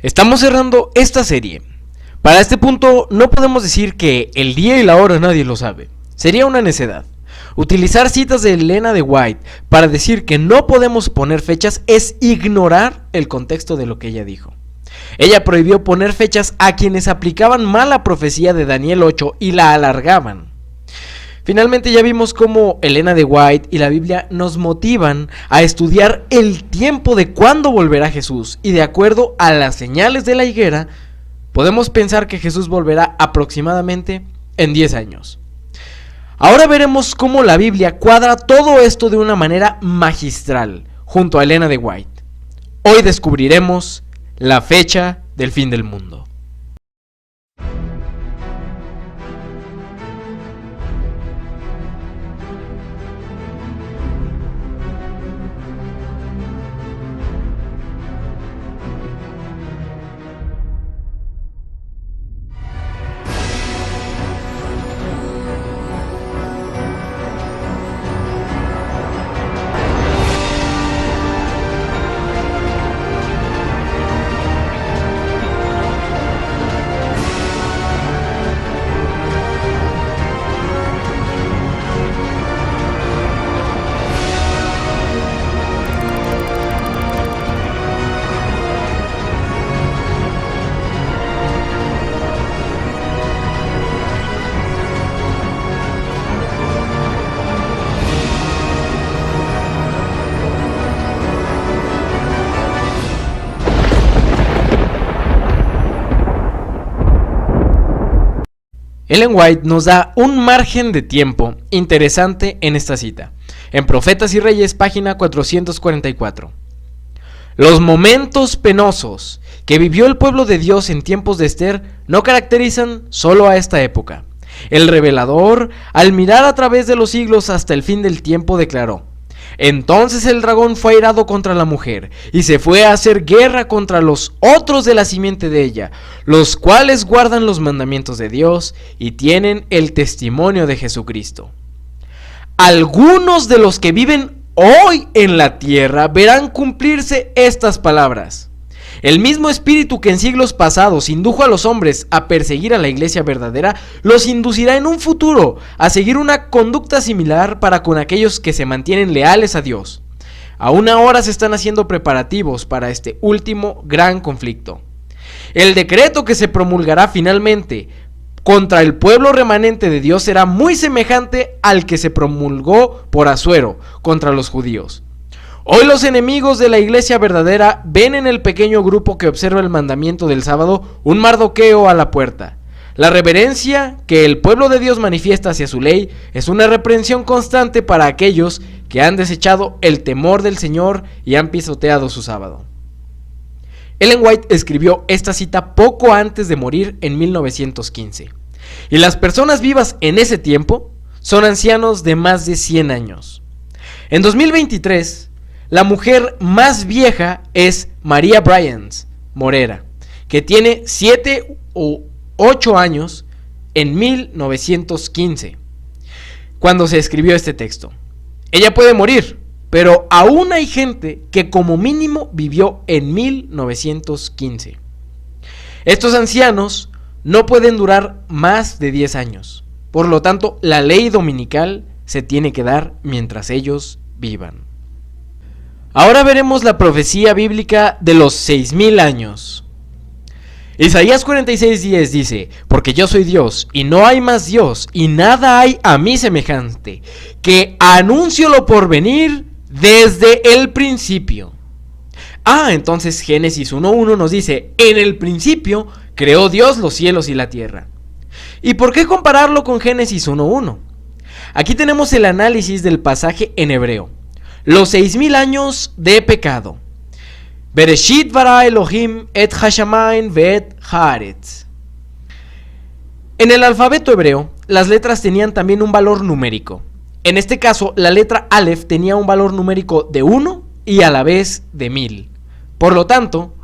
Estamos cerrando esta serie. Para este punto no podemos decir que el día y la hora nadie lo sabe. Sería una necedad. Utilizar citas de Elena de White para decir que no podemos poner fechas es ignorar el contexto de lo que ella dijo. Ella prohibió poner fechas a quienes aplicaban mal la profecía de Daniel 8 y la alargaban. Finalmente ya vimos cómo Elena de White y la Biblia nos motivan a estudiar el tiempo de cuándo volverá Jesús, y de acuerdo a las señales de la higuera, podemos pensar que Jesús volverá aproximadamente en 10 años. Ahora veremos cómo la Biblia cuadra todo esto de una manera magistral, junto a Elena de White. Hoy descubriremos la fecha del fin del mundo. Ellen White nos da un margen de tiempo interesante en esta cita. En Profetas y Reyes, página 444. Los momentos penosos que vivió el pueblo de Dios en tiempos de Esther no caracterizan solo a esta época. El revelador, al mirar a través de los siglos hasta el fin del tiempo, declaró: entonces el dragón fue airado contra la mujer, y se fue a hacer guerra contra los otros de la simiente de ella, los cuales guardan los mandamientos de Dios y tienen el testimonio de Jesucristo. Algunos de los que viven hoy en la tierra verán cumplirse estas palabras. El mismo espíritu que en siglos pasados indujo a los hombres a perseguir a la iglesia verdadera, los inducirá en un futuro a seguir una conducta similar para con aquellos que se mantienen leales a Dios. Aún ahora se están haciendo preparativos para este último gran conflicto. El decreto que se promulgará finalmente contra el pueblo remanente de Dios será muy semejante al que se promulgó por Asuero contra los judíos. Hoy los enemigos de la iglesia verdadera ven en el pequeño grupo que observa el mandamiento del sábado un Mardoqueo a la puerta. La reverencia que el pueblo de Dios manifiesta hacia su ley es una reprensión constante para aquellos que han desechado el temor del Señor y han pisoteado su sábado. Ellen White escribió esta cita poco antes de morir en 1915. Y las personas vivas en ese tiempo son ancianos de más de 100 años. En 2023... la mujer más vieja es María Bryant Morera, que tiene 7 u 8 años en 1915, cuando se escribió este texto. Ella puede morir, pero aún hay gente que como mínimo vivió en 1915. Estos ancianos no pueden durar más de 10 años. Por lo tanto, la ley dominical se tiene que dar mientras ellos vivan. Ahora veremos la profecía bíblica de los 6000 años. Isaías 46:10 dice: porque yo soy Dios y no hay más Dios, y nada hay a mí semejante, que anuncio lo por venir desde el principio. Entonces Génesis 1:1 nos dice: en el principio creó Dios los cielos y la tierra. ¿Y por qué compararlo con Génesis 1:1? Aquí tenemos el análisis del pasaje en hebreo. Los 6000 años de pecado. Bereshit bara Elohim et hashamayim ve'et haaretz. En el alfabeto hebreo, las letras tenían también un valor numérico. En este caso, la letra Aleph tenía un valor numérico de 1 y a la vez de 1000. Por lo tanto,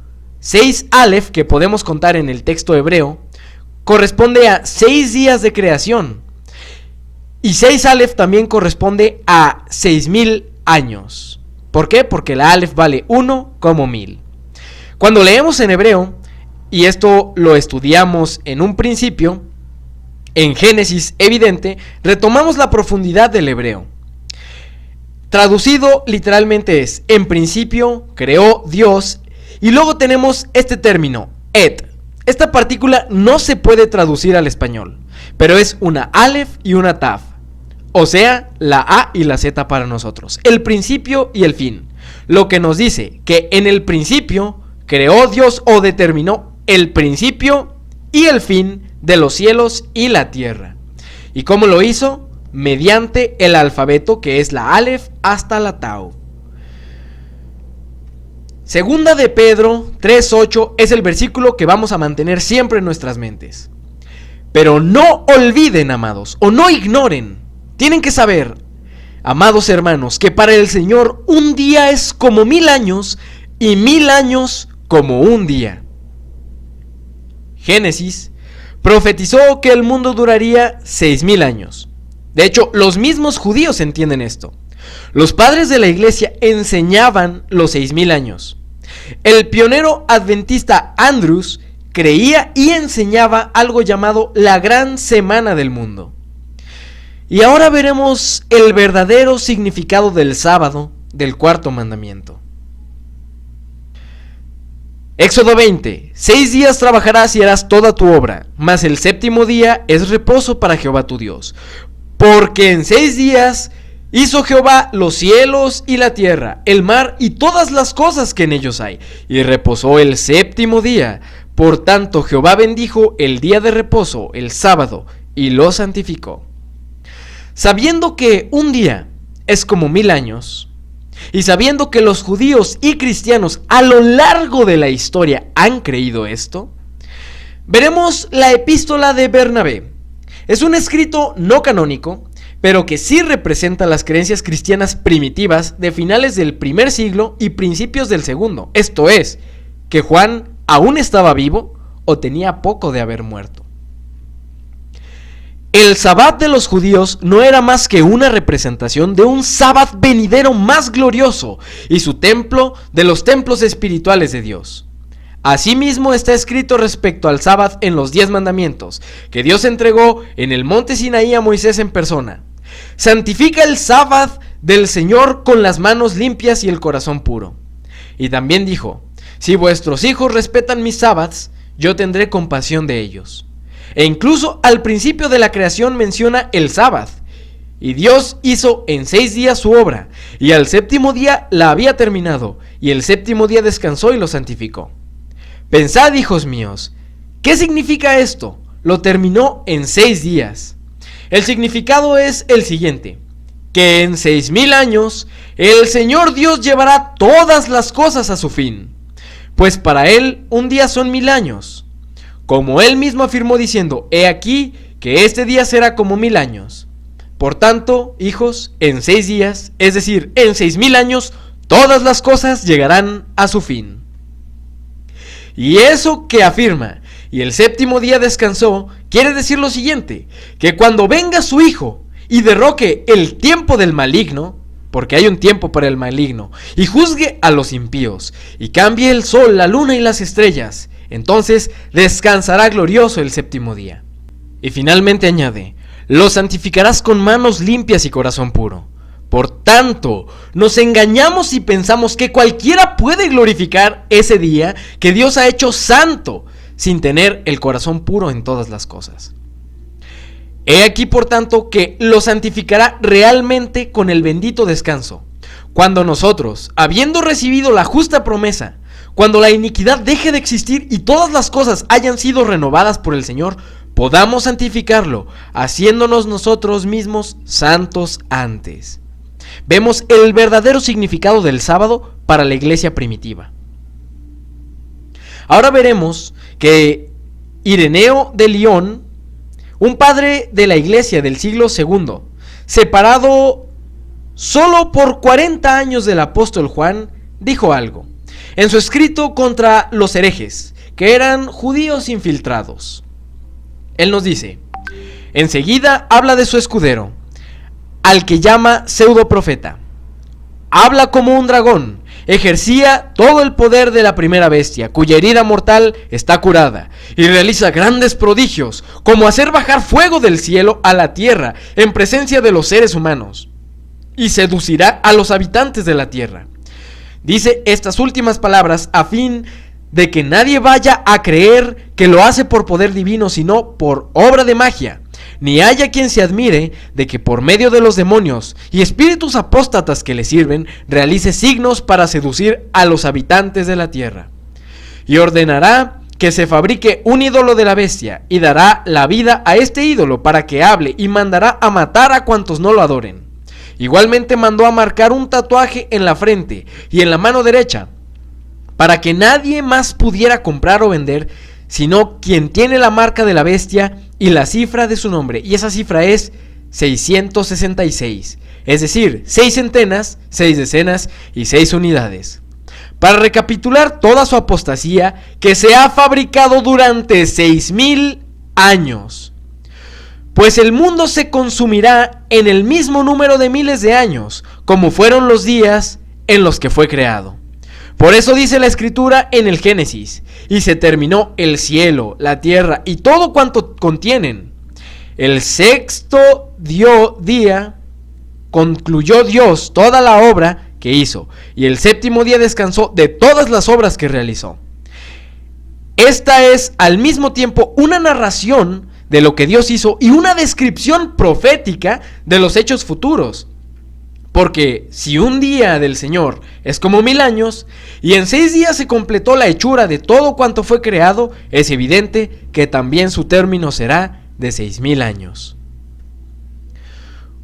6 Aleph, que podemos contar en el texto hebreo, corresponde a 6 días de creación. Y 6 Aleph también corresponde a 6000 años. ¿Por qué? Porque la Aleph vale 1 como 1000. Cuando leemos en hebreo, y esto lo estudiamos en un principio, en Génesis evidente, retomamos la profundidad del hebreo. Traducido literalmente es: en principio creó Dios, y luego tenemos este término, et. Esta partícula no se puede traducir al español, pero es una alef y una taf, o sea, la A y la Z para nosotros, el principio y el fin, lo que nos dice que en el principio creó Dios o determinó el principio y el fin de los cielos y la tierra. ¿Y cómo lo hizo? Mediante el alfabeto, que es la alef hasta la tau. Segunda de Pedro 3:8 es el versículo que vamos a mantener siempre en nuestras mentes. Pero no olviden, amados, o no ignoren, tienen que saber, amados hermanos, que para el Señor un día es como 1000 años y 1000 años como un día. Génesis profetizó que el mundo duraría 6000 años. De hecho, los mismos judíos entienden esto. Los padres de la iglesia enseñaban los 6000 años. El pionero adventista Andrews creía y enseñaba algo llamado la gran semana del mundo. Y ahora veremos el verdadero significado del sábado del cuarto mandamiento. Éxodo 20: 6 días trabajarás y harás toda tu obra, mas el séptimo día es reposo para Jehová tu Dios. Porque en 6 días hizo Jehová los cielos y la tierra, el mar y todas las cosas que en ellos hay, y reposó el séptimo día. Por tanto, Jehová bendijo el día de reposo, el sábado, y lo santificó. Sabiendo que un día es como 1000 años, y sabiendo que los judíos y cristianos a lo largo de la historia han creído esto, veremos la epístola de Bernabé. Es un escrito no canónico, pero que sí representa las creencias cristianas primitivas de finales del primer siglo y principios del segundo. Esto es, que Juan aún estaba vivo o tenía poco de haber muerto. El sabbat de los judíos no era más que una representación de un sabbat venidero más glorioso y su templo de los templos espirituales de Dios. Asimismo está escrito respecto al sábado en los 10 mandamientos, que Dios entregó en el monte Sinaí a Moisés en persona. Santifica el sábado del Señor con las manos limpias y el corazón puro. Y también dijo: si vuestros hijos respetan mis sábados, yo tendré compasión de ellos. E incluso al principio de la creación menciona el sábado. Y Dios hizo en 6 días su obra, y al séptimo día la había terminado, y el séptimo día descansó y lo santificó. Pensad, hijos míos, ¿qué significa esto? Lo terminó en 6 días. El significado es el siguiente: que en 6000 años el Señor Dios llevará todas las cosas a su fin, pues para Él un día son 1000 años. Como Él mismo afirmó diciendo: he aquí que este día será como 1000 años. Por tanto, hijos, en 6 días, es decir, en 6000 años, todas las cosas llegarán a su fin. Y eso que afirma, y el séptimo día descansó, quiere decir lo siguiente: que cuando venga su Hijo y derroque el tiempo del maligno, porque hay un tiempo para el maligno, y juzgue a los impíos, y cambie el sol, la luna y las estrellas, entonces descansará glorioso el séptimo día. Y finalmente añade: lo santificarás con manos limpias y corazón puro. Por tanto, nos engañamos si pensamos que cualquiera puede glorificar ese día que Dios ha hecho santo sin tener el corazón puro en todas las cosas. He aquí, por tanto, que lo santificará realmente con el bendito descanso, cuando nosotros, habiendo recibido la justa promesa, cuando la iniquidad deje de existir y todas las cosas hayan sido renovadas por el Señor, podamos santificarlo, haciéndonos nosotros mismos santos antes. Vemos el verdadero significado del sábado para la iglesia primitiva. Ahora veremos que Ireneo de Lyon, un padre de la iglesia del siglo II, separado solo por 40 años del apóstol Juan, dijo algo en su escrito contra los herejes, que eran judíos infiltrados. Él nos dice: enseguida habla de su escudero, al que llama pseudo profeta. Habla como un dragón, ejercía todo el poder de la primera bestia, cuya herida mortal está curada, y realiza grandes prodigios, como hacer bajar fuego del cielo a la tierra en presencia de los seres humanos, y seducirá a los habitantes de la tierra. Dice estas últimas palabras a fin de que nadie vaya a creer que lo hace por poder divino, sino por obra de magia, ni haya quien se admire de que por medio de los demonios y espíritus apóstatas que le sirven, realice signos para seducir a los habitantes de la tierra. Y ordenará que se fabrique un ídolo de la bestia, y dará la vida a este ídolo para que hable, y mandará a matar a cuantos no lo adoren. Igualmente mandó a marcar un tatuaje en la frente y en la mano derecha, para que nadie más pudiera comprar o vender, sino quien tiene la marca de la bestia y la cifra de su nombre, y esa cifra es 666, es decir, 6 centenas, 6 decenas y 6 unidades. Para recapitular toda su apostasía, que se ha fabricado durante 6000 años. Pues el mundo se consumirá en el mismo número de miles de años, como fueron los días en los que fue creado. Por eso dice la Escritura en el Génesis: y se terminó el cielo, la tierra y todo cuanto contienen. El sexto día concluyó Dios toda la obra que hizo, y el séptimo día descansó de todas las obras que realizó. Esta es al mismo tiempo una narración de lo que Dios hizo y una descripción profética de los hechos futuros. Porque si un día del Señor es como 1000 años, y en 6 días se completó la hechura de todo cuanto fue creado, es evidente que también su término será de 6000 años.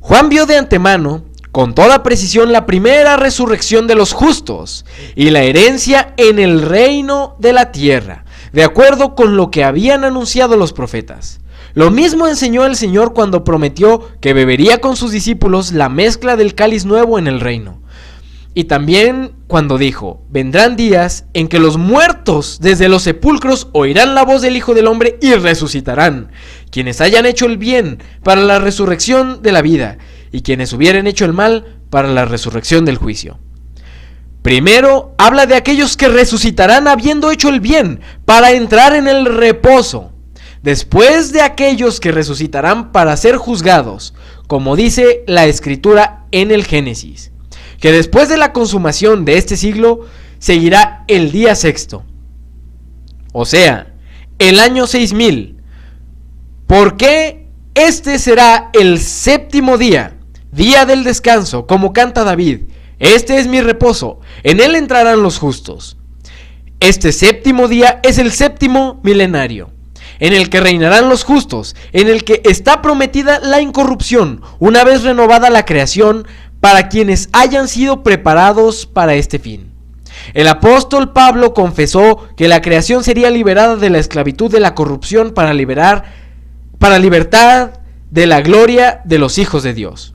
Juan vio de antemano, con toda precisión, la primera resurrección de los justos y la herencia en el reino de la tierra, de acuerdo con lo que habían anunciado los profetas. Lo mismo enseñó el Señor cuando prometió que bebería con sus discípulos la mezcla del cáliz nuevo en el reino. Y también cuando dijo: vendrán días en que los muertos desde los sepulcros oirán la voz del Hijo del Hombre y resucitarán, quienes hayan hecho el bien para la resurrección de la vida, y quienes hubieren hecho el mal para la resurrección del juicio. Primero habla de aquellos que resucitarán habiendo hecho el bien para entrar en el reposo. Después de aquellos que resucitarán para ser juzgados, como dice la Escritura en el Génesis, que después de la consumación de este siglo seguirá el día sexto, o sea, el año 6000. ¿Por qué este será el séptimo día, día del descanso, como canta David? Este es mi reposo, en él entrarán los justos. Este séptimo día es el séptimo milenario, en el que reinarán los justos, en el que está prometida la incorrupción, una vez renovada la creación, para quienes hayan sido preparados para este fin. El apóstol Pablo confesó que la creación sería liberada de la esclavitud de la corrupción para libertad de la gloria de los hijos de Dios.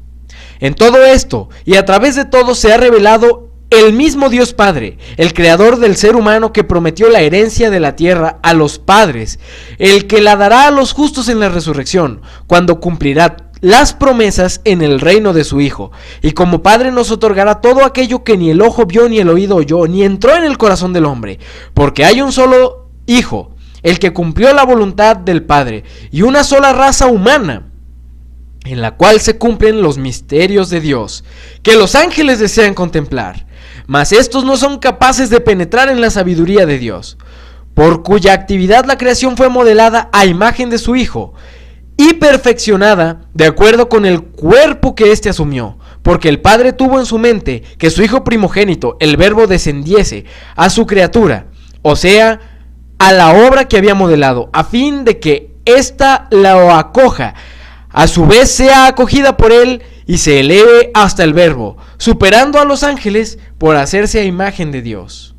En todo esto, y a través de todo, se ha revelado el mismo Dios Padre, el creador del ser humano, que prometió la herencia de la tierra a los padres, el que la dará a los justos en la resurrección, cuando cumplirá las promesas en el reino de su Hijo, y como Padre nos otorgará todo aquello que ni el ojo vio, ni el oído oyó, ni entró en el corazón del hombre, porque hay un solo Hijo, el que cumplió la voluntad del Padre, y una sola raza humana, en la cual se cumplen los misterios de Dios, que los ángeles desean contemplar, mas estos no son capaces de penetrar en la sabiduría de Dios, por cuya actividad la creación fue modelada a imagen de su Hijo, y perfeccionada de acuerdo con el cuerpo que éste asumió, porque el Padre tuvo en su mente que su Hijo primogénito, el Verbo, descendiese a su criatura, o sea, a la obra que había modelado, a fin de que ésta la acoja, a su vez sea acogida por él y se eleve hasta el Verbo, superando a los ángeles por hacerse a imagen de Dios.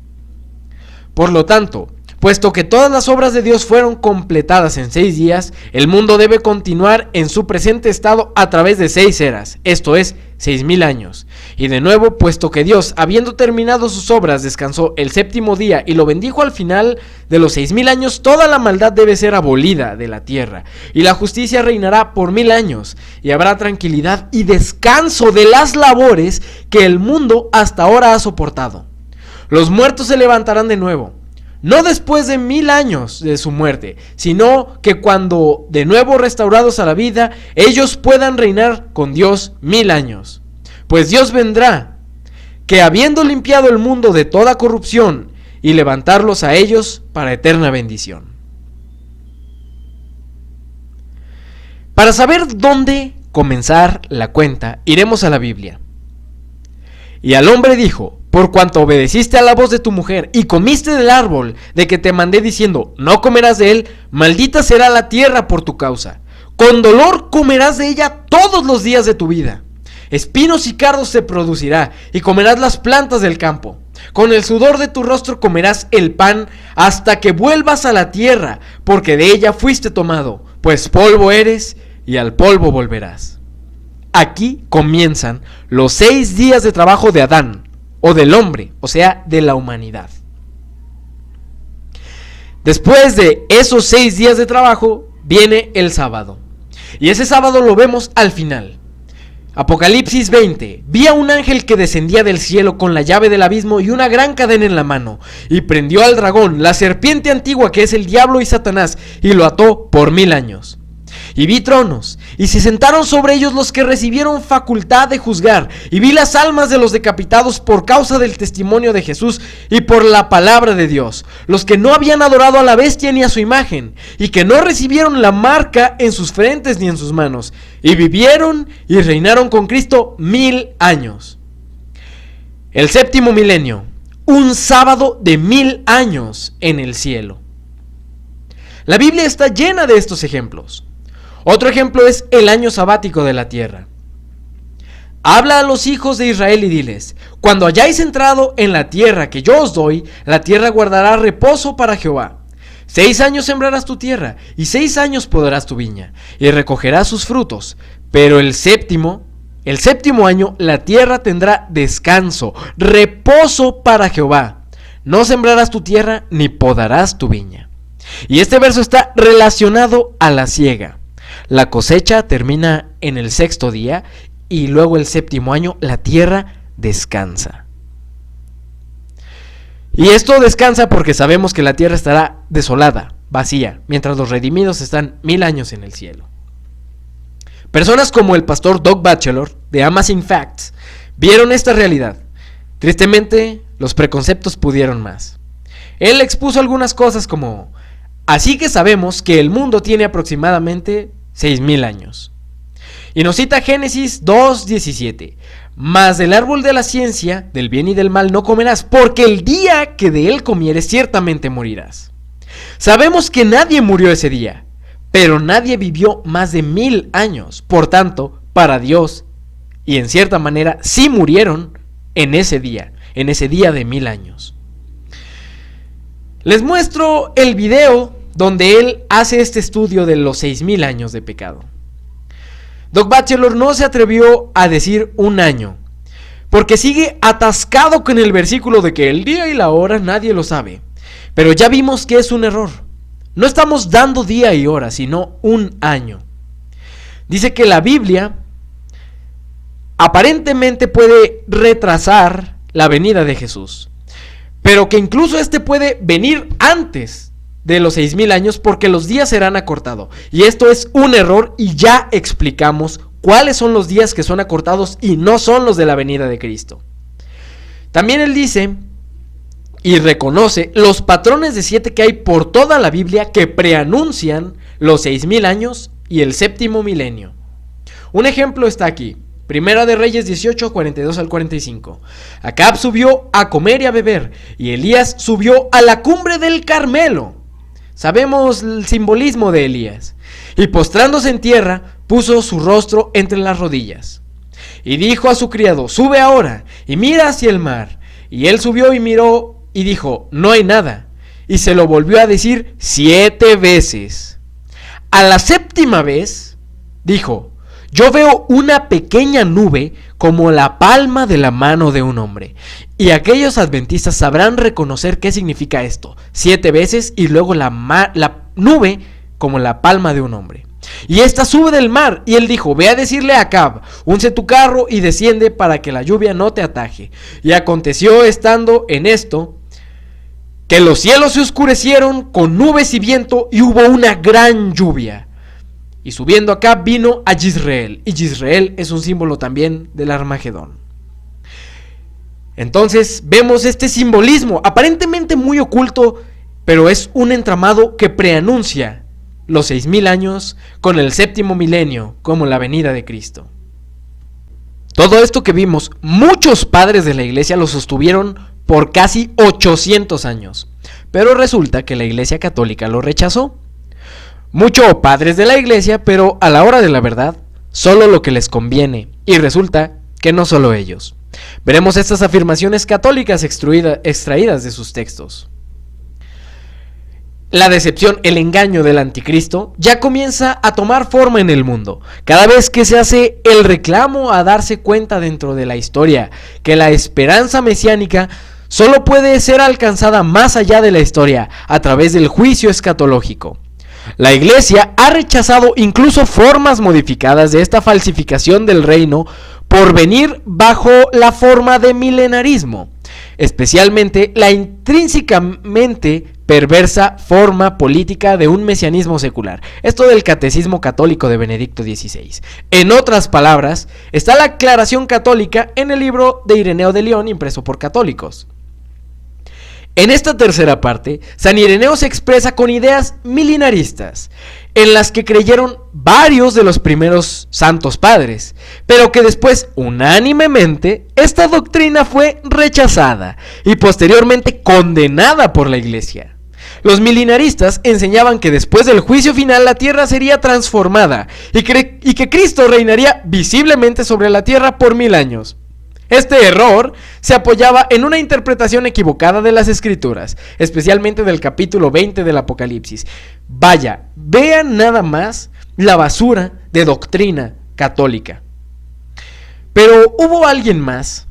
Por lo tanto, puesto que todas las obras de Dios fueron completadas en 6 días, el mundo debe continuar en su presente estado a través de 6 eras, esto es, 6000 años. Y de nuevo, puesto que Dios, habiendo terminado sus obras, descansó el séptimo día y lo bendijo al final de los 6000 años, toda la maldad debe ser abolida de la tierra, y la justicia reinará por 1000 años, y habrá tranquilidad y descanso de las labores que el mundo hasta ahora ha soportado. Los muertos se levantarán de nuevo, no después de 1000 años de su muerte, sino que cuando de nuevo restaurados a la vida, ellos puedan reinar con Dios 1000 años. Pues Dios vendrá, que habiendo limpiado el mundo de toda corrupción, y levantarlos a ellos para eterna bendición. Para saber dónde comenzar la cuenta, iremos a la Biblia. Y al hombre dijo: por cuanto obedeciste a la voz de tu mujer y comiste del árbol de que te mandé diciendo, no comerás de él, maldita será la tierra por tu causa. Con dolor comerás de ella todos los días de tu vida. Espinos y cardos te producirá, y comerás las plantas del campo. Con el sudor de tu rostro comerás el pan hasta que vuelvas a la tierra, porque de ella fuiste tomado, pues polvo eres y al polvo volverás. Aquí comienzan los 6 días de trabajo de Adán, o del hombre, o sea, de la humanidad. Después de esos 6 días de trabajo, viene el sábado. Y ese sábado lo vemos al final. Apocalipsis 20. Vi a un ángel que descendía del cielo con la llave del abismo y una gran cadena en la mano, y prendió al dragón, la serpiente antigua que es el diablo y Satanás, y lo ató por 1000 años. Y vi tronos, y se sentaron sobre ellos los que recibieron facultad de juzgar, y vi las almas de los decapitados por causa del testimonio de Jesús y por la palabra de Dios, los que no habían adorado a la bestia ni a su imagen, y que no recibieron la marca en sus frentes ni en sus manos, y vivieron y reinaron con Cristo 1000 años. El séptimo milenio, un sábado de 1000 años en el cielo. La Biblia está llena de estos ejemplos. Otro ejemplo es el año sabático de la tierra. Habla a los hijos de Israel y diles: cuando hayáis entrado en la tierra que yo os doy, la tierra guardará reposo para Jehová. 6 años sembrarás tu tierra, y 6 años podarás tu viña, y recogerás sus frutos. Pero el séptimo año, la tierra tendrá descanso, reposo para Jehová. No sembrarás tu tierra, ni podarás tu viña. Y este verso está relacionado a la siega. La cosecha termina en el 6º día y luego el 7º año la tierra descansa. Y esto descansa porque sabemos que la tierra estará desolada, vacía, mientras los redimidos están 1000 años en el cielo. Personas como el pastor Doug Batchelor de Amazing Facts vieron esta realidad. Tristemente, los preconceptos pudieron más. Él expuso algunas cosas como: así que sabemos que el mundo tiene aproximadamente 6000 años. Y nos cita Génesis 2:17. Mas del árbol de la ciencia, del bien y del mal no comerás, porque el día que de él comieres ciertamente morirás. Sabemos que nadie murió ese día, pero nadie vivió más de 1000 años. Por tanto, para Dios, y en cierta manera, sí murieron en ese día de 1000 años. Les muestro el video donde él hace este estudio de los 6000 años de pecado. Doug Batchelor no se atrevió a decir un año, porque sigue atascado con el versículo de que el día y la hora nadie lo sabe. Pero ya vimos que es un error. No estamos dando día y hora, sino un año. Dice que la Biblia aparentemente puede retrasar la venida de Jesús, pero que incluso este puede venir antes de los 6000 años porque los días serán acortados. Y esto es un error y ya explicamos cuáles son los días que son acortados y no son los de la venida de Cristo. También él dice y reconoce los patrones de 7 que hay por toda la Biblia que preanuncian los 6000 años y el séptimo milenio. Un ejemplo está aquí. Primera de Reyes 18, 42 al 45. Acab subió a comer y a beber, y Elías subió a la cumbre del Carmelo. Sabemos el simbolismo de Elías. Y postrándose en tierra, puso su rostro entre las rodillas. Y dijo a su criado: sube ahora, y mira hacia el mar. Y él subió y miró, y dijo: no hay nada. Y se lo volvió a decir 7 veces. A la 7ª vez, dijo: yo veo una pequeña nube como la palma de la mano de un hombre. Y aquellos adventistas sabrán reconocer qué significa esto. 7 veces y luego la nube como la palma de un hombre. Y ésta sube del mar, y él dijo: ve a decirle a Acab, unce tu carro y desciende para que la lluvia no te ataje. Y aconteció estando en esto, que los cielos se oscurecieron con nubes y viento, y hubo una gran lluvia. Y subiendo Acab vino a Jezreel, y Jezreel es un símbolo también del Armagedón. Entonces vemos este simbolismo, aparentemente muy oculto, pero es un entramado que preanuncia los 6000 años con el séptimo milenio como la venida de Cristo. Todo esto que vimos, muchos padres de la iglesia lo sostuvieron por casi 800 años, pero resulta que la iglesia católica lo rechazó. Muchos padres de la iglesia, pero a la hora de la verdad, solo lo que les conviene, y resulta que no solo ellos. Veremos estas afirmaciones católicas extraídas de sus textos. La decepción, el engaño del anticristo ya comienza a tomar forma en el mundo, cada vez que se hace el reclamo a darse cuenta dentro de la historia que la esperanza mesiánica solo puede ser alcanzada más allá de la historia, a través del juicio escatológico. La iglesia ha rechazado incluso formas modificadas de esta falsificación del reino por venir bajo la forma de milenarismo, especialmente la intrínsecamente perversa forma política de un mesianismo secular. Esto del catecismo católico de Benedicto XVI. En otras palabras, está la aclaración católica en el libro de Ireneo de León, impreso por católicos. En esta tercera parte, San Ireneo se expresa con ideas milenaristas, en las que creyeron varios de los primeros santos padres, pero que después, unánimemente, esta doctrina fue rechazada y posteriormente condenada por la iglesia. Los milenaristas enseñaban que después del juicio final la tierra sería transformada y que Cristo reinaría visiblemente sobre la tierra por 1000 años. Este error se apoyaba en una interpretación equivocada de las escrituras, especialmente del capítulo 20 del Apocalipsis. Vaya, vean nada más la basura de doctrina católica. Pero hubo alguien más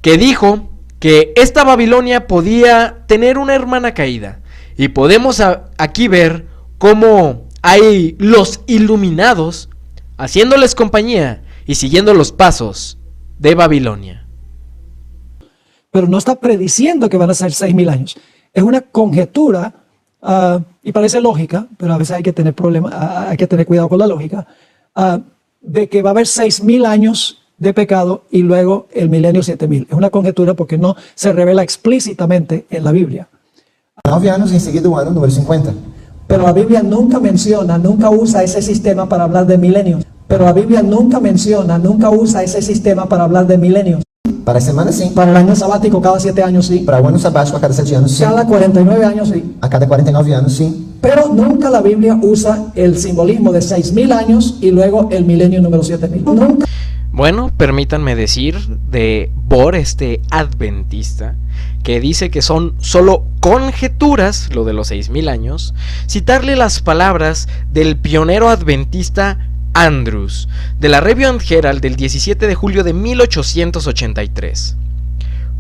que dijo que esta Babilonia podía tener una hermana caída, y podemos aquí ver cómo hay los iluminados haciéndoles compañía y siguiendo los pasos de Babilonia. Pero no está prediciendo que van a ser 6000 años. Es una conjetura y parece lógica, pero a veces hay que tener hay que tener cuidado con la lógica, de que va a haber 6000 años de pecado y luego el milenio 7000. Es una conjetura porque no se revela explícitamente en la Biblia. 9 anos em seguida o ano número 50. Pero la Biblia nunca menciona, nunca usa ese sistema para hablar de milenios. Pero la Biblia nunca menciona, nunca usa ese sistema para hablar de milenios. Para a semana sim. Para el año sabático cada 7 años sí. Para o ano sabático a cada 7 anos sim. Cada 49 años sí. A cada 49 anos sim. Pero nunca la Biblia usa el simbolismo de 6000 años y luego el milenio número 7000. Nunca. Bueno, permítanme decir por este adventista que dice que son solo conjeturas, lo de los 6000 años, citarle las palabras del pionero adventista Andrews, de la Review and Herald del 17 de julio de 1883.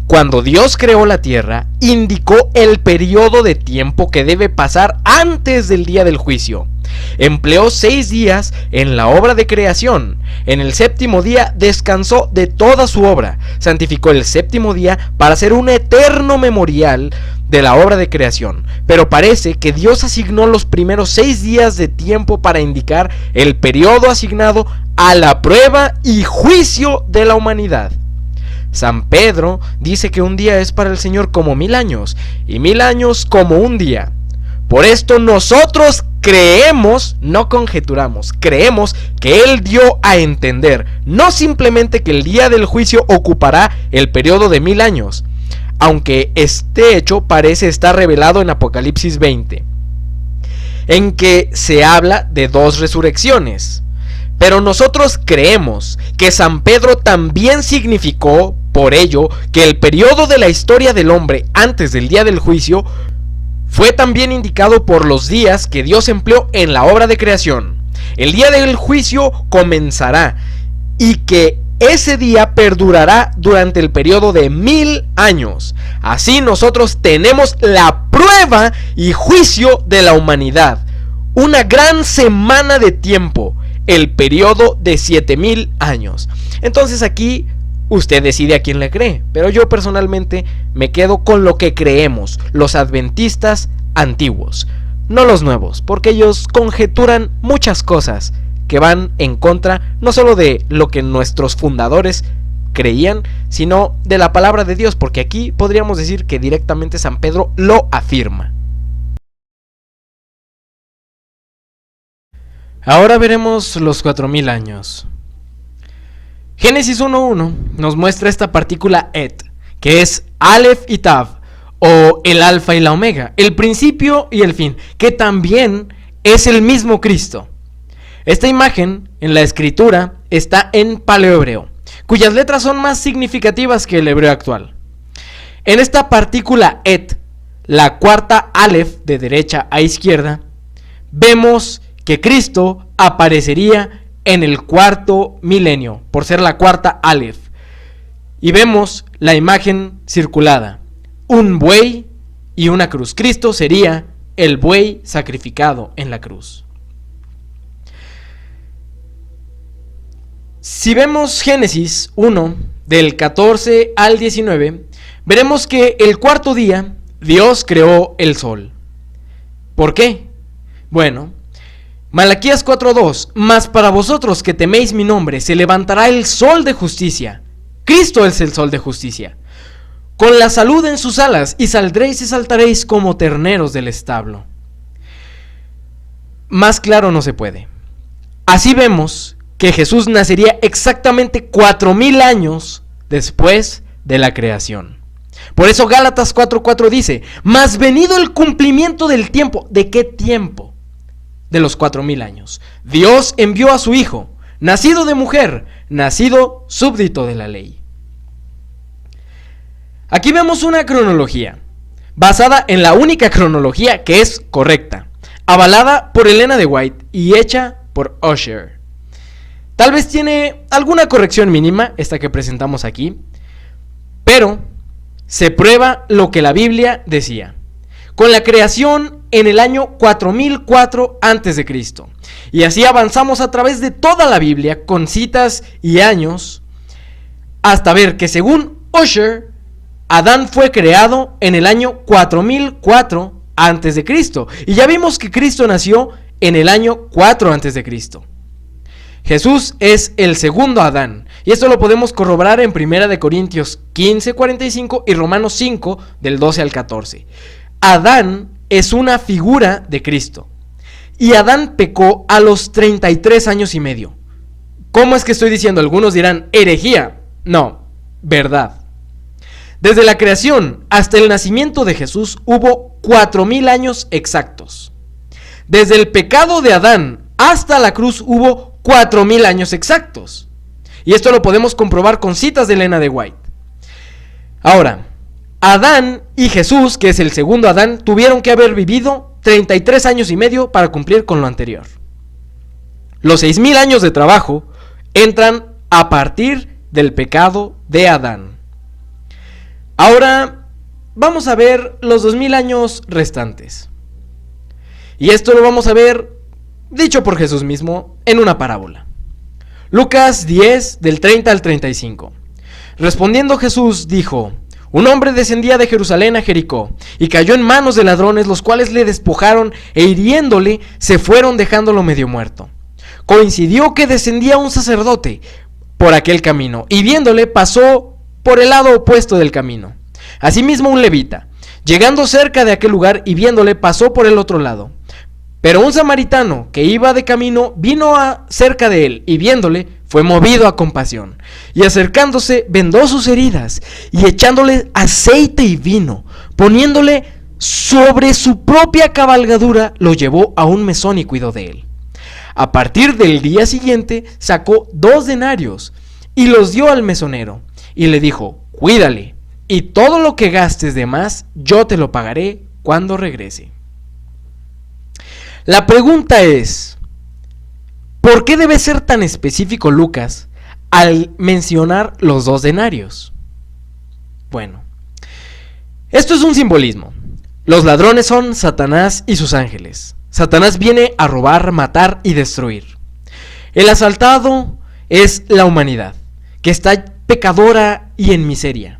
Cuando Dios creó la tierra, indicó el periodo de tiempo que debe pasar antes del día del juicio. Empleó 6 días en la obra de creación. En el séptimo día descansó de toda su obra. Santificó el séptimo día para hacer un eterno memorial de la obra de creación. Pero parece que Dios asignó los primeros 6 días de tiempo para indicar el periodo asignado a la prueba y juicio de la humanidad. San Pedro dice que un día es para el Señor como 1000 años, y 1000 años como un día. Por esto nosotros creemos, no conjeturamos, creemos que Él dio a entender, no simplemente que el día del juicio ocupará el periodo de 1000 años, aunque este hecho parece estar revelado en Apocalipsis 20, en que se habla de 2 resurrecciones. Pero nosotros creemos que San Pedro también significó, por ello, que el periodo de la historia del hombre antes del día del juicio fue también indicado por los días que Dios empleó en la obra de creación. El día del juicio comenzará y que ese día perdurará durante el periodo de 1000 años. Así nosotros tenemos la prueba y juicio de la humanidad. una gran semana de tiempo, el periodo de 7000 años. Entonces aquí usted decide a quién le cree, pero yo personalmente me quedo con lo que creemos, los adventistas antiguos, no los nuevos, porque ellos conjeturan muchas cosas que van en contra no solo de lo que nuestros fundadores creían, sino de la palabra de Dios, porque aquí podríamos decir que directamente San Pedro lo afirma. Ahora veremos los 4000 años. Génesis 1:1 nos muestra esta partícula et, que es Aleph y Tav, o el alfa y la omega, el principio y el fin, que también es el mismo Cristo. Esta imagen en la escritura está en paleohebreo, cuyas letras son más significativas que el hebreo actual. En esta partícula et, la cuarta Aleph de derecha a izquierda, vemos que Cristo aparecería en el cuarto milenio, por ser la cuarta Aleph. Y vemos la imagen circulada, un buey y una cruz. Cristo sería el buey sacrificado en la cruz. Si vemos Génesis 1, del 14 al 19, veremos que el cuarto día Dios creó el sol. ¿Por qué? Bueno, Malaquías 4:2, mas para vosotros que teméis mi nombre, se levantará el sol de justicia. Cristo es el sol de justicia. Con la salud en sus alas, y saldréis y saltaréis como terneros del establo. Más claro no se puede. Así vemos que Jesús nacería exactamente 4000 años después de la creación. Por eso Gálatas 4:4 dice, mas venido el cumplimiento del tiempo. ¿De qué tiempo? De los 4000 años. Dios envió a su Hijo, nacido de mujer, nacido súbdito de la ley. Aquí vemos una cronología, basada en la única cronología que es correcta, avalada por Elena de White y hecha por Ussher. Tal vez tiene alguna corrección mínima, esta que presentamos aquí, pero se prueba lo que la Biblia decía. Con la creación en el año 4004 a.C. Y así avanzamos a través de toda la Biblia con citas y años hasta ver que según Ussher, Adán fue creado en el año 4004 a.C. Y ya vimos que Cristo nació en el año 4 a.C. Jesús es el segundo Adán, y esto lo podemos corroborar en 1 Corintios 15:45 y Romanos 5 del 12 al 14. Adán es una figura de Cristo, y Adán pecó a los 33 años y medio. ¿Cómo es que estoy diciendo? Algunos dirán herejía. No, verdad. Desde la creación hasta el nacimiento de Jesús hubo 4000 años exactos. Desde el pecado de Adán hasta la cruz hubo 4000 años exactos. Y esto lo podemos comprobar con citas de Elena de White. Ahora, Adán y Jesús, que es el segundo Adán, tuvieron que haber vivido 33 años y medio para cumplir con lo anterior. Los 6000 años de trabajo entran a partir del pecado de Adán. Ahora vamos a ver los 2000 años restantes. Y esto lo vamos a ver dicho por Jesús mismo en una parábola. Lucas 10 del 30 al 35. Respondiendo Jesús dijo: un hombre descendía de Jerusalén a Jericó y cayó en manos de ladrones, los cuales le despojaron e hiriéndole se fueron dejándolo medio muerto. Coincidió que descendía un sacerdote por aquel camino y viéndole pasó por el lado opuesto del camino. Asimismo un levita, llegando cerca de aquel lugar y viéndole pasó por el otro lado. Pero un samaritano que iba de camino vino cerca de él y viéndole fue movido a compasión, y acercándose vendó sus heridas y echándole aceite y vino, poniéndole sobre su propia cabalgadura, lo llevó a un mesón y cuidó de él. A partir del día siguiente sacó 2 denarios y los dio al mesonero y le dijo: cuídale, y todo lo que gastes de más yo te lo pagaré cuando regrese. La pregunta es, ¿por qué debe ser tan específico Lucas al mencionar los 2 denarios? Bueno, esto es un simbolismo. Los ladrones son Satanás y sus ángeles. Satanás viene a robar, matar y destruir. El asaltado es la humanidad, que está pecadora y en miseria.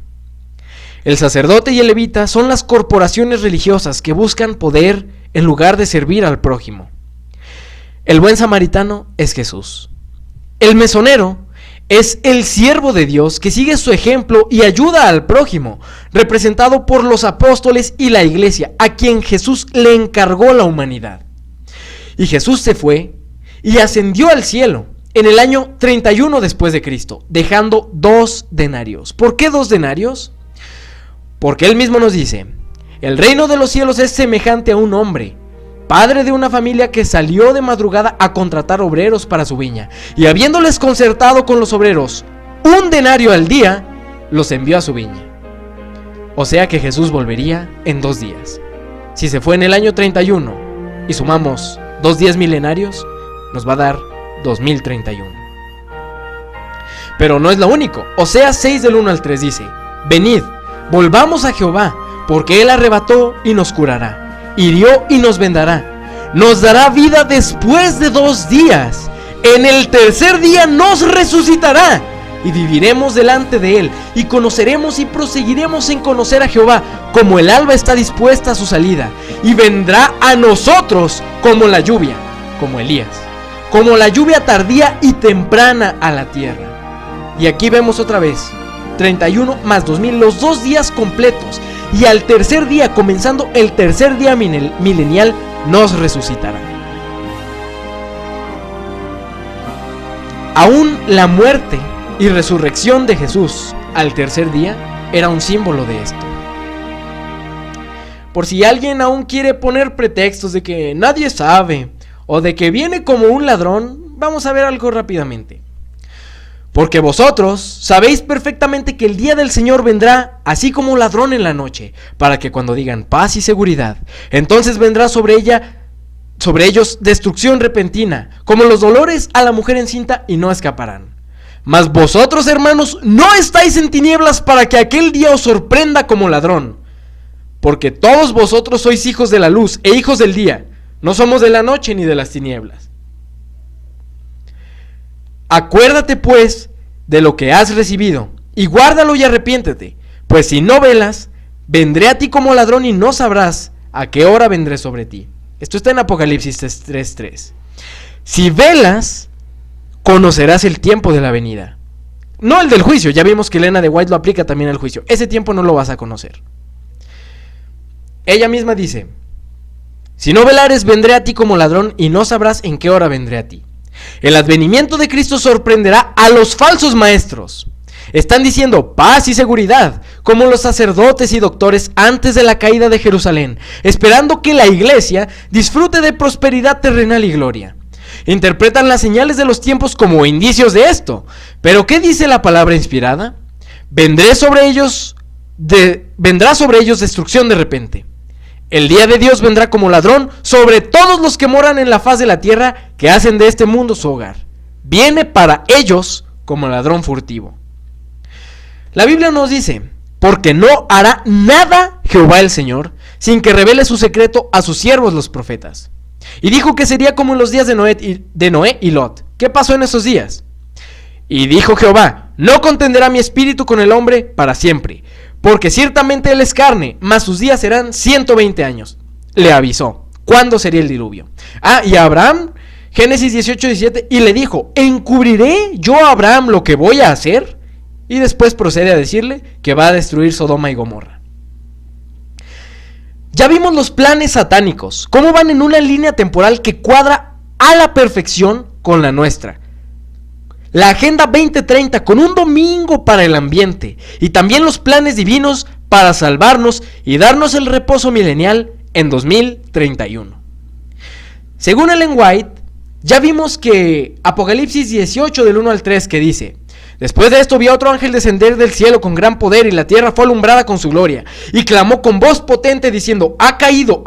El sacerdote y el levita son las corporaciones religiosas que buscan poder en lugar de servir al prójimo. El buen samaritano es Jesús. El mesonero es el siervo de Dios que sigue su ejemplo y ayuda al prójimo, representado por los apóstoles y la iglesia, a quien Jesús le encargó la humanidad. Y Jesús se fue y ascendió al cielo en el año 31 después de Cristo, dejando 2 denarios. ¿Por qué 2 denarios? Porque él mismo nos dice: el reino de los cielos es semejante a un hombre, padre de una familia, que salió de madrugada a contratar obreros para su viña, y habiéndoles concertado con los obreros 1 denario al día, los envió a su viña. O sea que Jesús volvería en 2 días. Si se fue en el año 31 y sumamos 2 días milenarios, nos va a dar 2031. Pero no es lo único. Oseas 6 del 1 al 3 dice: venid, volvamos a Jehová, porque él arrebató y nos curará, hirió y nos vendará, nos dará vida después de 2 días, en el tercer día nos resucitará, y viviremos delante de él, y conoceremos y proseguiremos en conocer a Jehová, como el alba está dispuesta a su salida, y vendrá a nosotros como la lluvia, como Elías, como la lluvia tardía y temprana a la tierra. Y aquí vemos otra vez 31 más 2000, los 2 días completos, y al tercer día, comenzando el tercer día milenial, nos resucitará. Aún la muerte y resurrección de Jesús al tercer día era un símbolo de esto. Por si alguien aún quiere poner pretextos de que nadie sabe o de que viene como un ladrón, vamos a ver algo rápidamente. Porque vosotros sabéis perfectamente que el día del Señor vendrá así como ladrón en la noche, para que cuando digan paz y seguridad, entonces vendrá sobre ellos destrucción repentina, como los dolores a la mujer encinta, y no escaparán. Mas vosotros, hermanos, no estáis en tinieblas para que aquel día os sorprenda como ladrón, porque todos vosotros sois hijos de la luz e hijos del día, no somos de la noche ni de las tinieblas. Acuérdate pues de lo que has recibido, y guárdalo y arrepiéntete, pues si no velas, vendré a ti como ladrón y no sabrás a qué hora vendré sobre ti. Esto está en Apocalipsis 3:3. Si velas, conocerás el tiempo de la venida. No el del juicio, ya vimos que Elena de White lo aplica también al juicio. Ese tiempo no lo vas a conocer. Ella misma dice: si no velares, vendré a ti como ladrón y no sabrás en qué hora vendré a ti. El advenimiento de Cristo sorprenderá a los falsos maestros. Están diciendo paz y seguridad, como los sacerdotes y doctores antes de la caída de Jerusalén, esperando que la iglesia disfrute de prosperidad terrenal y gloria. Interpretan las señales de los tiempos como indicios de esto. Pero ¿qué dice la palabra inspirada? Vendrá sobre ellos destrucción de repente. El día de Dios vendrá como ladrón sobre todos los que moran en la faz de la tierra, que hacen de este mundo su hogar. Viene para ellos como ladrón furtivo. La Biblia nos dice: porque no hará nada Jehová el Señor sin que revele su secreto a sus siervos los profetas. Y dijo que sería como en los días de Noé y Lot. ¿Qué pasó en esos días? Y dijo Jehová: no contenderá mi espíritu con el hombre para siempre, porque ciertamente él es carne, mas sus días serán 120 años. Le avisó cuándo sería el diluvio. Y a Abraham, Génesis 18:17, y le dijo: ¿encubriré yo a Abraham lo que voy a hacer? Y después procede a decirle que va a destruir Sodoma y Gomorra. Ya vimos los planes satánicos, cómo van en una línea temporal que cuadra a la perfección con la nuestra. La Agenda 2030 con un domingo para el ambiente, y también los planes divinos para salvarnos y darnos el reposo milenial en 2031. Según Ellen White, ya vimos que Apocalipsis 18 del 1 al 3, que dice: Después de esto vi a otro ángel descender del cielo con gran poder, y la tierra fue alumbrada con su gloria. Y clamó con voz potente diciendo: ha caído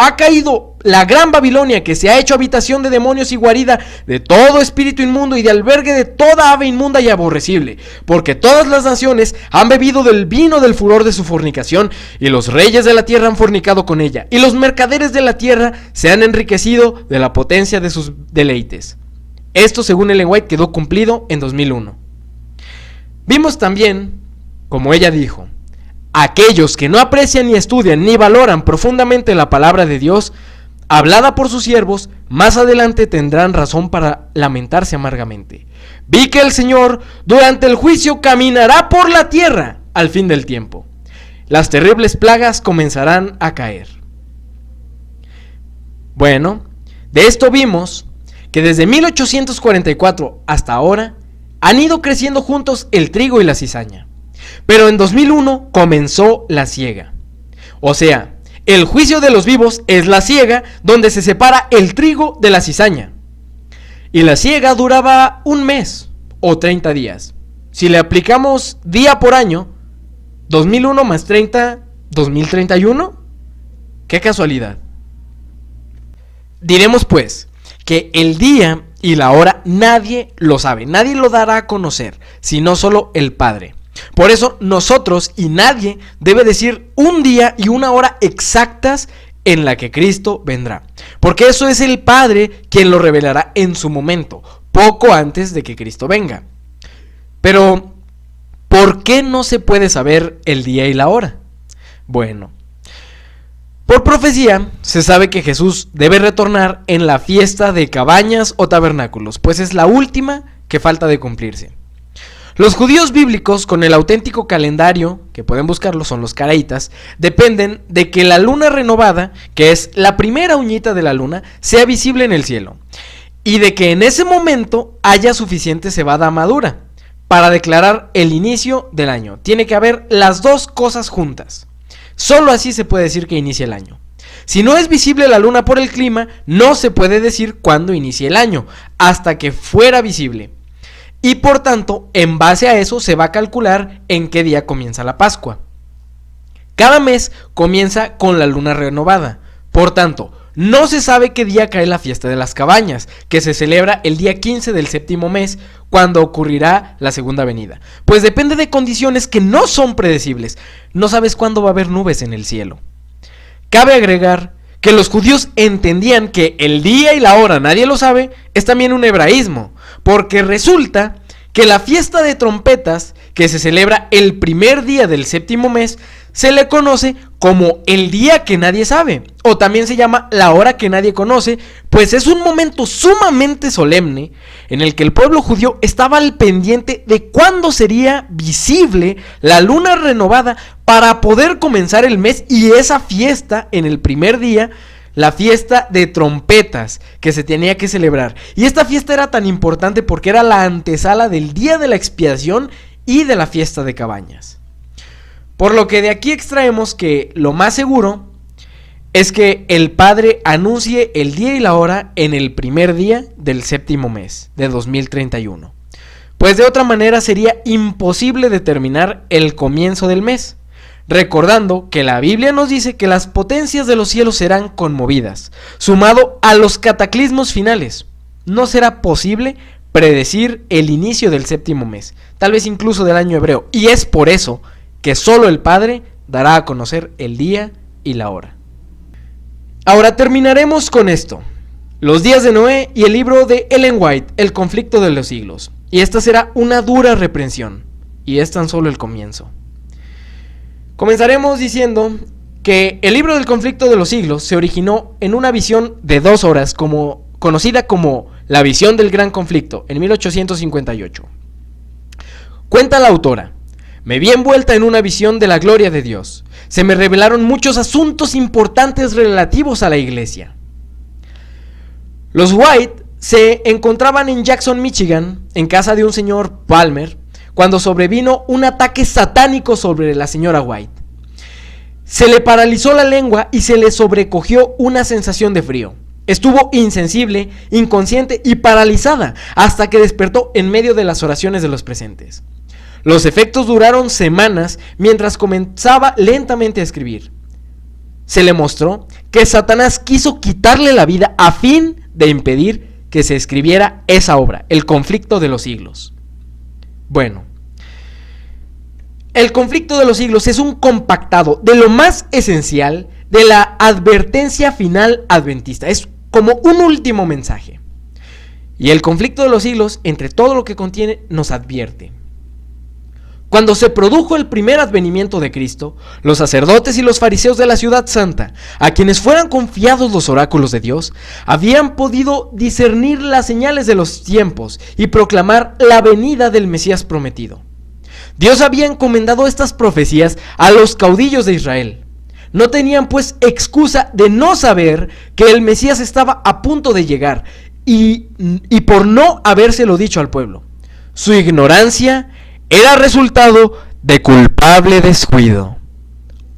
la gran Babilonia, que se ha hecho habitación de demonios y guarida de todo espíritu inmundo y de albergue de toda ave inmunda y aborrecible. Porque todas las naciones han bebido del vino del furor de su fornicación, y los reyes de la tierra han fornicado con ella, y los mercaderes de la tierra se han enriquecido de la potencia de sus deleites. Esto, según Ellen White, quedó cumplido en 2001. Vimos también, como ella dijo, aquellos que no aprecian ni estudian ni valoran profundamente la palabra de Dios, hablada por sus siervos, más adelante tendrán razón para lamentarse amargamente. Vi que el Señor durante el juicio caminará por la tierra al fin del tiempo. Las terribles plagas comenzarán a caer. Bueno, de esto vimos que desde 1844 hasta ahora han ido creciendo juntos el trigo y la cizaña. Pero en 2001 comenzó la siega. O sea, el juicio de los vivos es la siega, donde se separa el trigo de la cizaña. Y la siega duraba un mes o 30 días. Si le aplicamos día por año, 2001 más 30, 2031. ¡Qué casualidad! Diremos pues que el día y la hora nadie lo sabe, nadie lo dará a conocer, sino solo el Padre. Por eso nosotros y nadie debe decir un día y una hora exactas en la que Cristo vendrá, porque eso es el Padre quien lo revelará en su momento, poco antes de que Cristo venga. Pero, ¿por qué no se puede saber el día y la hora? Bueno, por profecía se sabe que Jesús debe retornar en la fiesta de cabañas o tabernáculos, pues es la última que falta de cumplirse. Los judíos bíblicos, con el auténtico calendario, que pueden buscarlo, son los caraítas, dependen de que la luna renovada, que es la primera uñita de la luna, sea visible en el cielo, y de que en ese momento haya suficiente cebada madura para declarar el inicio del año. Tiene que haber las dos cosas juntas. Solo así se puede decir que inicia el año. Si no es visible la luna por el clima, no se puede decir cuándo inicia el año, hasta que fuera visible. Y por tanto, en base a eso se va a calcular en qué día comienza la Pascua. Cada mes comienza con la luna renovada. Por tanto, no se sabe qué día cae la fiesta de las cabañas, que se celebra el día 15 del séptimo mes, cuando ocurrirá la segunda venida. Pues depende de condiciones que no son predecibles. No sabes cuándo va a haber nubes en el cielo. Cabe agregar que los judíos entendían que el día y la hora nadie lo sabe, es también un hebraísmo, porque resulta que la fiesta de trompetas, que se celebra el primer día del séptimo mes, se le conoce como el día que nadie sabe, o también se llama la hora que nadie conoce, pues es un momento sumamente solemne en el que el pueblo judío estaba al pendiente de cuándo sería visible la luna renovada para poder comenzar el mes, y esa fiesta en el primer día, la fiesta de trompetas que se tenía que celebrar. Y esta fiesta era tan importante porque era la antesala del día de la expiación y de la fiesta de cabañas. Por lo que de aquí extraemos que lo más seguro es que el Padre anuncie el día y la hora en el primer día del séptimo mes de 2031. Pues de otra manera sería imposible determinar el comienzo del mes. Recordando que la Biblia nos dice que las potencias de los cielos serán conmovidas, sumado a los cataclismos finales. No será posible predecir el inicio del séptimo mes, tal vez incluso del año hebreo, y es por eso que solo el Padre dará a conocer el día y la hora. Ahora terminaremos con esto: los días de Noé y el libro de Ellen White, El conflicto de los siglos. Y esta será una dura reprensión, y es tan solo el comienzo. Comenzaremos diciendo que el libro del conflicto de los siglos se originó en una visión de 2 horas, conocida como la visión del gran conflicto, en 1858. Cuenta la autora: me vi envuelta en una visión de la gloria de Dios. Se me revelaron muchos asuntos importantes relativos a la iglesia. Los White se encontraban en Jackson, Michigan, en casa de un señor Palmer, cuando sobrevino un ataque satánico sobre la señora White. Se le paralizó la lengua y se le sobrecogió una sensación de frío. Estuvo insensible, inconsciente y paralizada hasta que despertó en medio de las oraciones de los presentes. Los efectos duraron semanas mientras comenzaba lentamente a escribir. Se le mostró que Satanás quiso quitarle la vida a fin de impedir que se escribiera esa obra, El conflicto de los siglos. Bueno, El conflicto de los siglos es un compactado de lo más esencial de la advertencia final adventista. Es como un último mensaje. Y el conflicto de los siglos, entre todo lo que contiene, nos advierte. Cuando se produjo el primer advenimiento de Cristo, los sacerdotes y los fariseos de la ciudad santa, a quienes fueran confiados los oráculos de Dios, habían podido discernir las señales de los tiempos y proclamar la venida del Mesías prometido. Dios había encomendado estas profecías a los caudillos de Israel. No tenían pues excusa de no saber que el Mesías estaba a punto de llegar y por no habérselo dicho al pueblo. Su ignorancia era resultado de culpable descuido.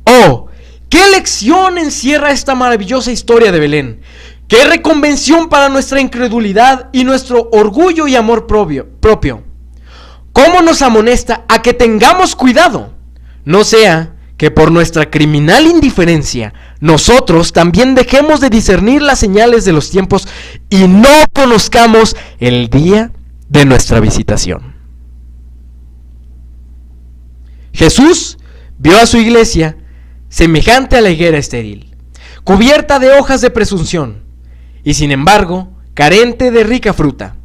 ¡Oh! ¡Qué lección encierra esta maravillosa historia de Belén! ¡Qué reconvención para nuestra incredulidad y nuestro orgullo y amor propio! ¿Cómo nos amonesta a que tengamos cuidado? No sea que por nuestra criminal indiferencia nosotros también dejemos de discernir las señales de los tiempos y no conozcamos el día de nuestra visitación. Jesús vio a su iglesia semejante a la higuera estéril, cubierta de hojas de presunción, y sin embargo, carente de rica fruta.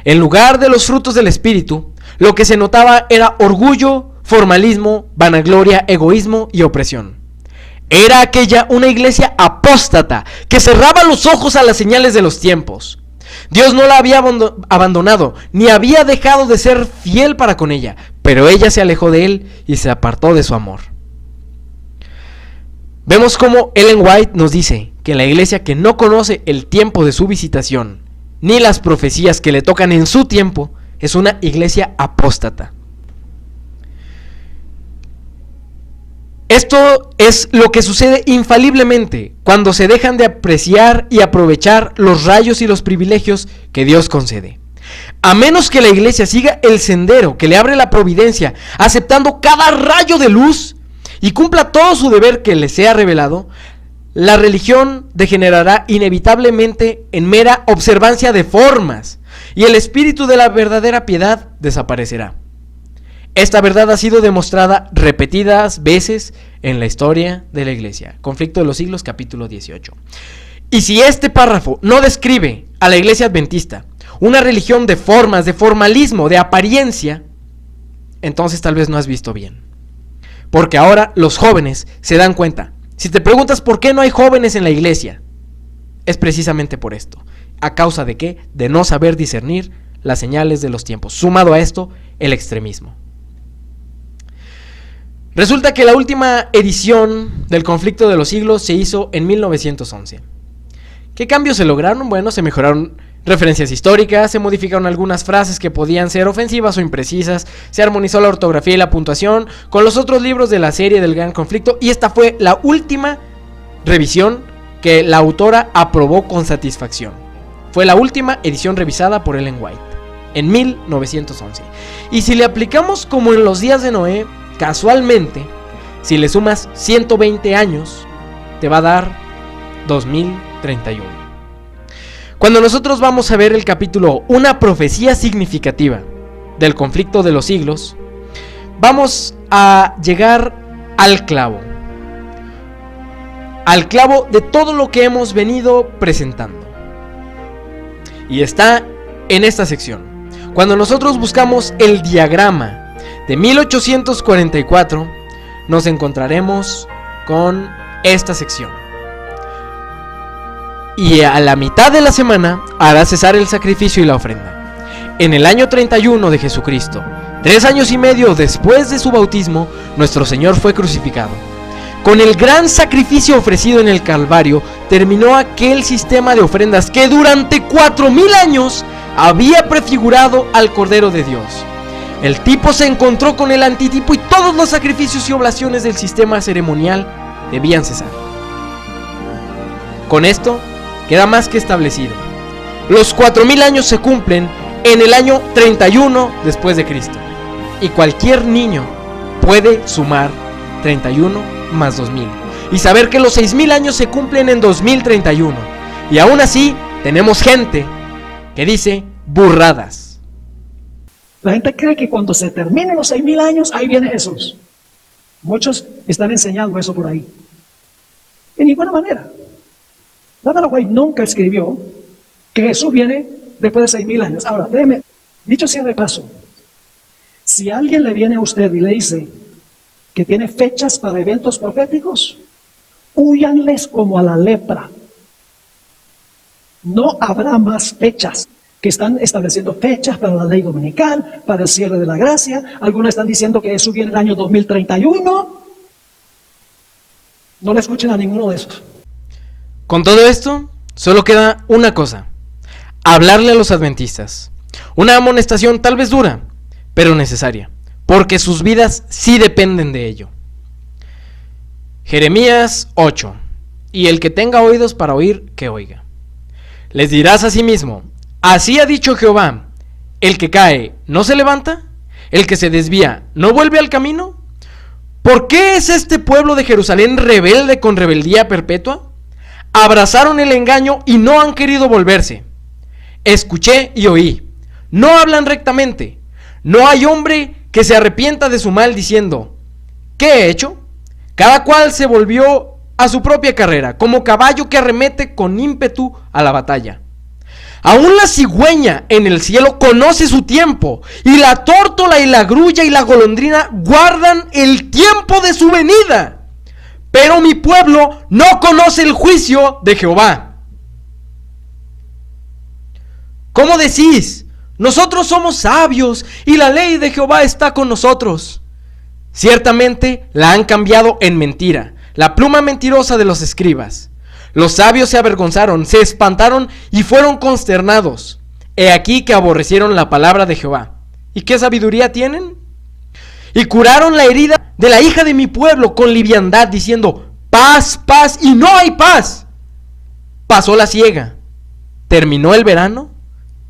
En lugar de los frutos del Espíritu, lo que se notaba era orgullo, formalismo, vanagloria, egoísmo y opresión. Era aquella una iglesia apóstata que cerraba los ojos a las señales de los tiempos. Dios no la había abandonado, ni había dejado de ser fiel para con ella, pero ella se alejó de él y se apartó de su amor. Vemos cómo Ellen White nos dice que la iglesia que no conoce el tiempo de su visitación, ni las profecías que le tocan en su tiempo, es una iglesia apóstata. Esto es lo que sucede infaliblemente cuando se dejan de apreciar y aprovechar los rayos y los privilegios que Dios concede. A menos que la iglesia siga el sendero que le abre la providencia, aceptando cada rayo de luz y cumpla todo su deber que le sea revelado, la religión degenerará inevitablemente en mera observancia de formas y el espíritu de la verdadera piedad desaparecerá. Esta verdad ha sido demostrada repetidas veces en la historia de la iglesia. Conflicto de los siglos, capítulo 18. Y si este párrafo no describe a la iglesia adventista, una religión de formas, de formalismo, de apariencia, entonces tal vez no has visto bien. Porque ahora los jóvenes se dan cuenta. Si te preguntas por qué no hay jóvenes en la iglesia, es precisamente por esto. ¿A causa de qué? De no saber discernir las señales de los tiempos. Sumado a esto, el extremismo. Resulta que la última edición del Conflicto de los Siglos se hizo en 1911. ¿Qué cambios se lograron? Bueno, se mejoraron referencias históricas, se modificaron algunas frases que podían ser ofensivas o imprecisas, se armonizó la ortografía y la puntuación con los otros libros de la serie del Gran Conflicto, y esta fue la última revisión que la autora aprobó con satisfacción. Fue la última edición revisada por Ellen White en 1911. Y si le aplicamos como en los días de Noé, casualmente, si le sumas 120 años, te va a dar 2031. Cuando nosotros vamos a ver el capítulo Una profecía significativa del conflicto de los siglos, vamos a llegar al clavo de todo lo que hemos venido presentando. Y está en esta sección. Cuando nosotros buscamos el diagrama de 1844, nos encontraremos con esta sección. Y a la mitad de la semana hará cesar el sacrificio y la ofrenda. En el año 31 de Jesucristo, 3 años y medio después de su bautismo, nuestro Señor fue crucificado. Con el gran sacrificio ofrecido en el Calvario, terminó aquel sistema de ofrendas que durante 4000 años había prefigurado al Cordero de Dios. El tipo se encontró con el antitipo y todos los sacrificios y oblaciones del sistema ceremonial debían cesar. Con esto queda más que establecido. Los 4000 años se cumplen en el año 31 después de Cristo. y cualquier niño puede sumar 31 más 2000 y saber que los 6000 años se cumplen en 2031. Y aún así tenemos gente que dice burradas. La gente cree que cuando se terminen los 6000 años, ahí viene Jesús. Muchos están enseñando eso por ahí. De ninguna manera. Nathan White nunca escribió que Jesús viene después de 6000 años. Ahora, déjeme, dicho sea de paso, si alguien le viene a usted y le dice que tiene fechas para eventos proféticos, húyanles como a la lepra. No habrá más fechas, que están estableciendo fechas para la ley dominical, para el cierre de la gracia. Algunos están diciendo que Jesús viene en el año 2031. No le escuchen a ninguno de esos. Con todo esto, solo queda una cosa: hablarle a los adventistas. Una amonestación tal vez dura, pero necesaria, porque sus vidas sí dependen de ello. Jeremías 8. Y el que tenga oídos para oír, que oiga. Les dirás a sí mismo: así ha dicho Jehová, el que cae no se levanta, el que se desvía no vuelve al camino. ¿Por qué es este pueblo de Jerusalén rebelde con rebeldía perpetua? Abrazaron el engaño y no han querido volverse. Escuché y oí, no hablan rectamente. No hay hombre que se arrepienta de su mal diciendo: ¿qué he hecho? Cada cual se volvió a su propia carrera, como caballo que arremete con ímpetu a la batalla. Aún la cigüeña en el cielo conoce su tiempo, y la tórtola y la grulla y la golondrina guardan el tiempo de su venida. Pero mi pueblo no conoce el juicio de Jehová. ¿Cómo decís? Nosotros somos sabios y la ley de Jehová está con nosotros. Ciertamente la han cambiado en mentira, la pluma mentirosa de los escribas. Los sabios se avergonzaron, se espantaron y fueron consternados. He aquí que aborrecieron la palabra de Jehová. ¿Y qué sabiduría tienen? Y curaron la herida de la hija de mi pueblo con liviandad, diciendo: paz, paz, y no hay paz. Pasó la siega, terminó el verano,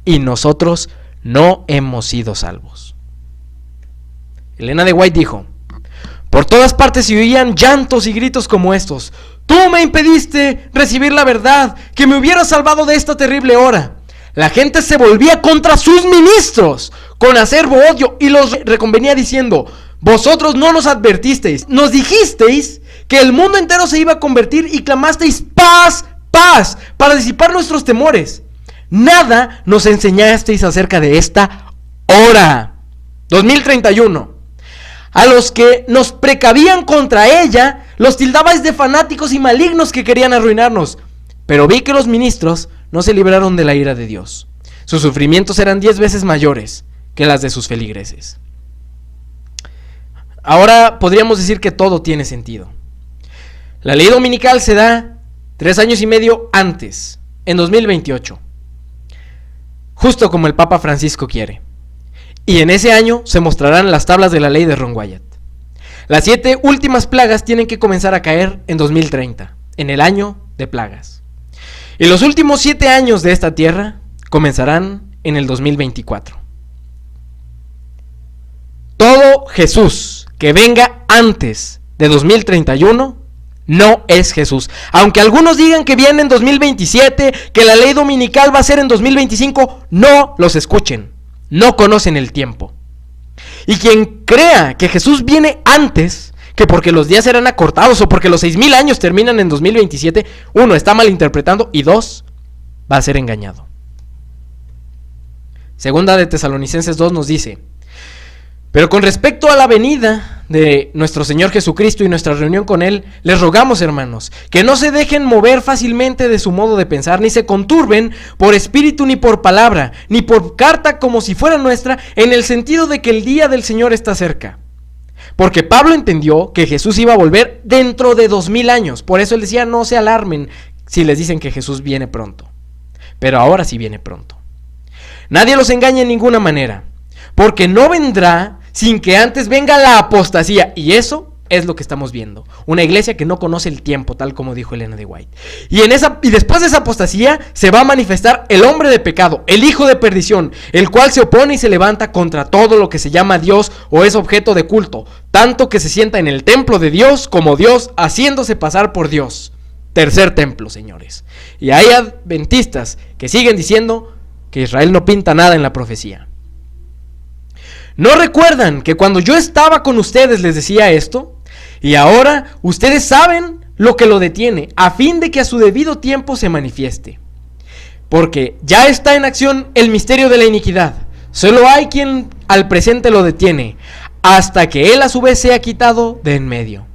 y nosotros no hemos sido salvos. Elena de White dijo: por todas partes se oían llantos y gritos como estos: tú me impediste recibir la verdad, que me hubiera salvado de esta terrible hora. La gente se volvía contra sus ministros con acerbo odio y los reconvenía diciendo: vosotros no nos advertisteis, nos dijisteis que el mundo entero se iba a convertir y clamasteis paz, paz, para disipar nuestros temores. Nada nos enseñasteis acerca de esta hora. 2031. A los que nos precavían contra ella, los tildabais de fanáticos y malignos que querían arruinarnos. Pero vi que los ministros no se libraron de la ira de Dios. Sus sufrimientos eran 10 veces mayores que las de sus feligreses. Ahora podríamos decir que todo tiene sentido. La ley dominical se da 3 años y medio antes, en 2028. Justo como el Papa Francisco quiere. Y en ese año se mostrarán las tablas de la ley de Ron Wyatt. Las 7 últimas plagas tienen que comenzar a caer en 2030, en el año de plagas. Y los últimos 7 años de esta tierra comenzarán en el 2024. Todo Jesús que venga antes de 2031 no es Jesús. Aunque algunos digan que viene en 2027, que la ley dominical va a ser en 2025, no los escuchen. No conocen el tiempo. Y quien crea que Jesús viene antes, que porque los días serán acortados o porque los 6000 años terminan en 2027, 1, está malinterpretando, y 2, va a ser engañado. Segunda de Tesalonicenses 2 nos dice: pero con respecto a la venida de nuestro Señor Jesucristo y nuestra reunión con Él, les rogamos, hermanos, que no se dejen mover fácilmente de su modo de pensar, ni se conturben por espíritu ni por palabra, ni por carta como si fuera nuestra, en el sentido de que el día del Señor está cerca. Porque Pablo entendió que Jesús iba a volver dentro de 2000 años. Por eso él decía: no se alarmen si les dicen que Jesús viene pronto. Pero ahora sí viene pronto. Nadie los engaña en ninguna manera, porque no vendrá sin que antes venga la apostasía, y eso Es lo que estamos viendo. Una iglesia que no conoce el tiempo, tal como dijo Elena de White. Y después de esa apostasía se va a manifestar el hombre de pecado, el hijo de perdición, el cual se opone y se levanta contra todo lo que se llama Dios o es objeto de culto, tanto que se sienta en el templo de Dios como Dios, haciéndose pasar por Dios. Tercer templo, señores. Y hay adventistas que siguen diciendo que Israel no pinta nada en la profecía. ¿No recuerdan que cuando yo estaba con ustedes les decía esto? Y ahora ustedes saben lo que lo detiene, a fin de que a su debido tiempo se manifieste. Porque ya está en acción el misterio de la iniquidad. Solo hay quien al presente lo detiene, hasta que él a su vez sea quitado de en medio.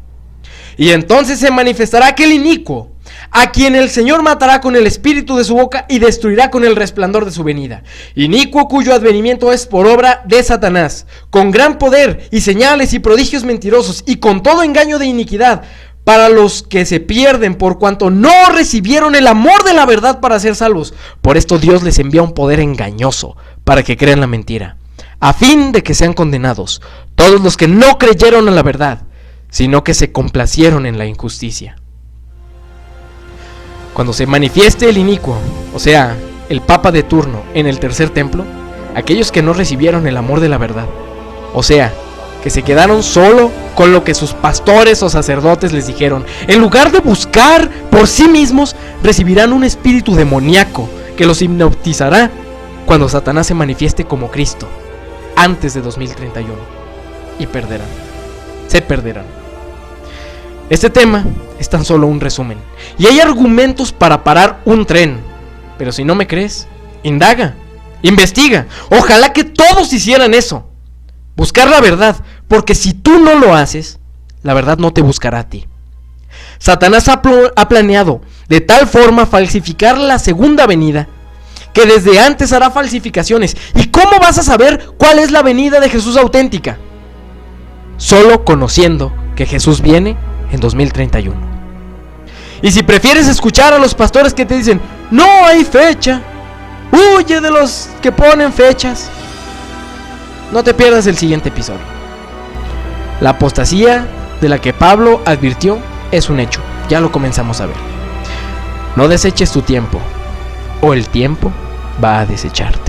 Y entonces se manifestará aquel inicuo, a quien el Señor matará con el espíritu de su boca y destruirá con el resplandor de su venida. Inicuo cuyo advenimiento es por obra de Satanás, con gran poder y señales y prodigios mentirosos y con todo engaño de iniquidad, para los que se pierden por cuanto no recibieron el amor de la verdad para ser salvos. Por esto Dios les envía un poder engañoso para que crean la mentira, a fin de que sean condenados todos los que no creyeron a la verdad, sino que se complacieron en la injusticia. Cuando se manifieste el inicuo, o sea, el papa de turno en el tercer templo, aquellos que no recibieron el amor de la verdad, o sea, que se quedaron solo con lo que sus pastores o sacerdotes les dijeron, en lugar de buscar por sí mismos, recibirán un espíritu demoníaco que los hipnotizará cuando Satanás se manifieste como Cristo, antes de 2031, y se perderán. Este tema es tan solo un resumen, y hay argumentos para parar un tren, pero si no me crees, indaga, investiga. Ojalá que todos hicieran eso, buscar la verdad, porque si tú no lo haces, la verdad no te buscará a ti. Satanás ha planeado de tal forma falsificar la segunda venida, que desde antes hará falsificaciones. ¿Y cómo vas a saber cuál es la venida de Jesús auténtica? Solo conociendo que Jesús viene en 2031. Y si prefieres escuchar a los pastores que te dicen no hay fecha, huye de los que ponen fechas, no te pierdas el siguiente episodio. La apostasía de la que Pablo advirtió es un hecho, ya lo comenzamos a ver. No deseches tu tiempo, o el tiempo va a desecharte.